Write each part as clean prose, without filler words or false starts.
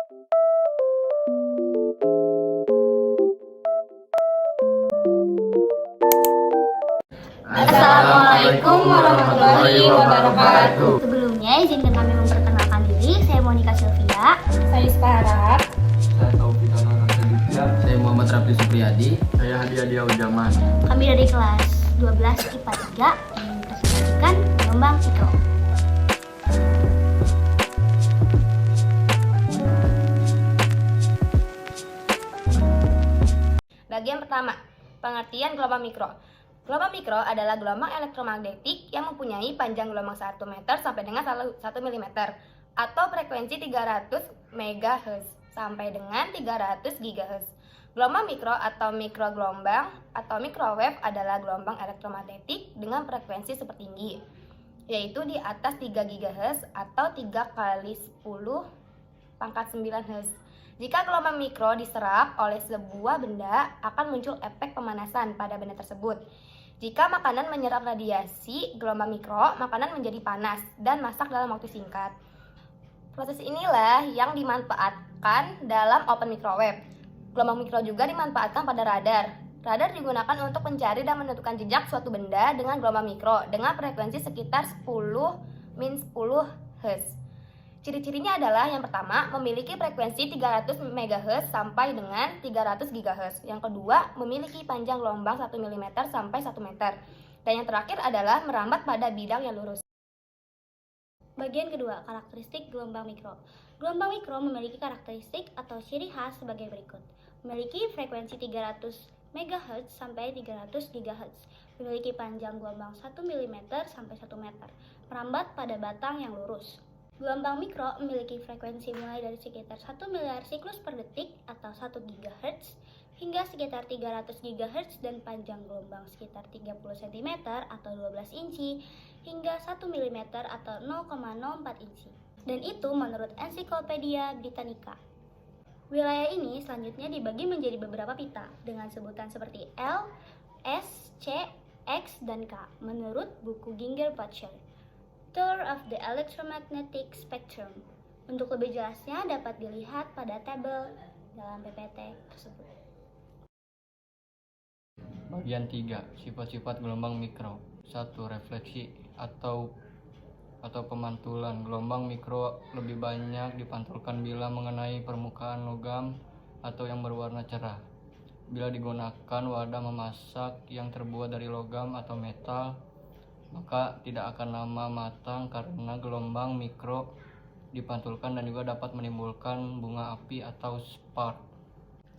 Assalamualaikum warahmatullahi wabarakatuh. Sebelumnya izinkan kami memperkenalkan diri. Saya Monica Sylvia. Saya Sekarang. Saya Taufik Anwar Sedikya. Saya Muhammad Rafli Supriyadi. Saya Hadi Adia Ujaman. Kami dari kelas 12 IPA 3 yang mempresentasikan gelombang mikro. Bagian pertama, pengertian gelombang mikro. Gelombang mikro adalah gelombang elektromagnetik yang mempunyai panjang gelombang 1 meter sampai dengan 1 mm atau frekuensi 300 MHz sampai dengan 300 GHz. Gelombang mikro atau mikrogelombang atau microwave adalah gelombang elektromagnetik dengan frekuensi super tinggi, yaitu di atas 3 GHz atau 3 kali 10⁻⁹ Hz. Jika gelombang mikro diserap oleh sebuah benda, akan muncul efek pemanasan pada benda tersebut. Jika makanan menyerap radiasi gelombang mikro, makanan menjadi panas dan masak dalam waktu singkat. Proses inilah yang dimanfaatkan dalam open microwave. Gelombang mikro juga dimanfaatkan pada radar. Radar digunakan untuk mencari dan menentukan jejak suatu benda dengan gelombang mikro dengan frekuensi sekitar 10⁻⁻10 Hz. Ciri-cirinya adalah yang pertama, memiliki frekuensi 300 MHz sampai dengan 300 GHz. Yang kedua, memiliki panjang gelombang 1 mm sampai 1 meter. Dan yang terakhir adalah merambat pada bidang yang lurus. Bagian kedua, karakteristik gelombang mikro. Gelombang mikro memiliki karakteristik atau ciri khas sebagai berikut. Memiliki frekuensi 300 MHz sampai 300 GHz. Memiliki panjang gelombang 1 mm sampai 1 meter. Merambat pada batang yang lurus. Gelombang mikro memiliki frekuensi mulai dari sekitar 1 miliar siklus per detik atau 1 GHz hingga sekitar 300 GHz dan panjang gelombang sekitar 30 cm atau 12 inci hingga 1 mm atau 0,04 inci. Dan itu menurut Ensiklopedia Britannica. Wilayah ini selanjutnya dibagi menjadi beberapa pita dengan sebutan seperti L, S, C, X, dan K menurut buku Ginger-Butcher, Tour of the Electromagnetic Spectrum. Untuk lebih jelasnya dapat dilihat pada tabel dalam PPT tersebut. Bagian 3, sifat-sifat gelombang mikro. 1. Refleksi atau pemantulan. Gelombang mikro lebih banyak dipantulkan bila mengenai permukaan logam atau yang berwarna cerah. Bila digunakan wadah memasak yang terbuat dari logam atau metal, maka tidak akan lama matang karena gelombang mikro dipantulkan dan juga dapat menimbulkan bunga api atau spark.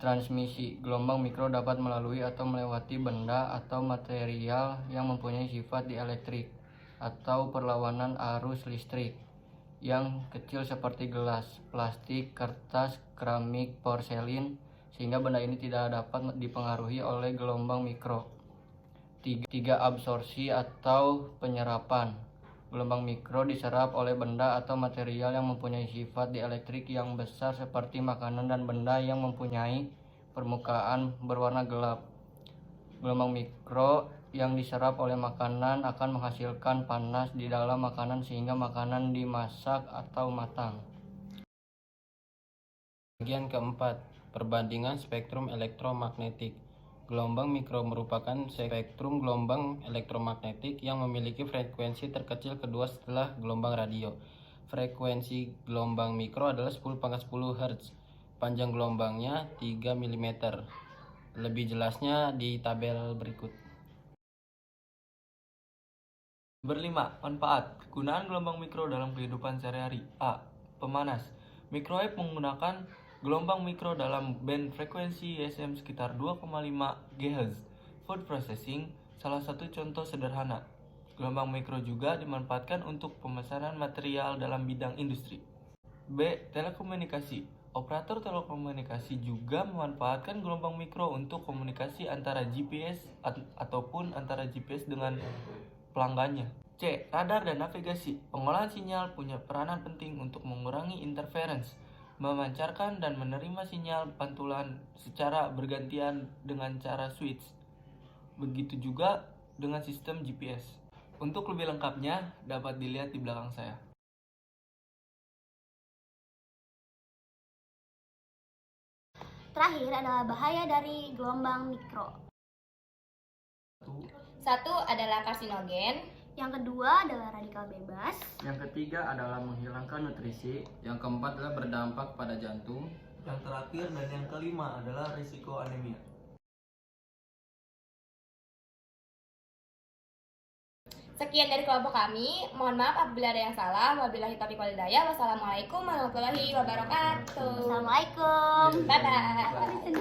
Transmisi. Gelombang mikro dapat melalui atau melewati benda atau material yang mempunyai sifat dielektrik atau perlawanan arus listrik yang kecil seperti gelas, plastik, kertas, keramik, porselin, sehingga benda ini tidak dapat dipengaruhi oleh gelombang mikro. 3. Absorpsi atau penyerapan. Gelombang mikro diserap oleh benda atau material yang mempunyai sifat dielektrik yang besar seperti makanan dan benda yang mempunyai permukaan berwarna gelap. Gelombang mikro yang diserap oleh makanan akan menghasilkan panas di dalam makanan sehingga makanan dimasak atau matang. Bagian keempat, perbandingan spektrum elektromagnetik. Gelombang mikro merupakan spektrum gelombang elektromagnetik yang memiliki frekuensi terkecil kedua setelah gelombang radio. Frekuensi gelombang mikro adalah 10⁻10 Hz. Panjang gelombangnya 3 mm. Lebih jelasnya di tabel berikut. Berlima, manfaat. Gunaan gelombang mikro dalam kehidupan sehari-hari. A. Pemanas. Microwave menggunakan gelombang mikro dalam band frekuensi ISM sekitar 2,5 GHz. Food processing, salah satu contoh sederhana. Gelombang mikro juga dimanfaatkan untuk pemesanan material dalam bidang industri. B. Telekomunikasi. Operator telekomunikasi juga memanfaatkan gelombang mikro untuk komunikasi antara GPS ataupun antara GPS dengan pelanggannya. C. Radar dan navigasi. Pengolahan sinyal punya peranan penting untuk mengurangi interference, memancarkan dan menerima sinyal pantulan secara bergantian dengan cara switch. Begitu juga dengan sistem GPS. Untuk lebih lengkapnya dapat dilihat di belakang saya. Terakhir adalah bahaya dari gelombang mikro. Satu adalah karsinogen. Yang kedua adalah radikal bebas. Yang ketiga adalah menghilangkan nutrisi. Yang keempat adalah berdampak pada jantung. Yang terakhir dan yang kelima adalah risiko anemia. Sekian dari kelompok kami. Mohon maaf apabila ada yang salah. Wabillahi taufiq wal hidayah. Wassalamualaikum warahmatullahi wabarakatuh. Assalamualaikum. Bye bye.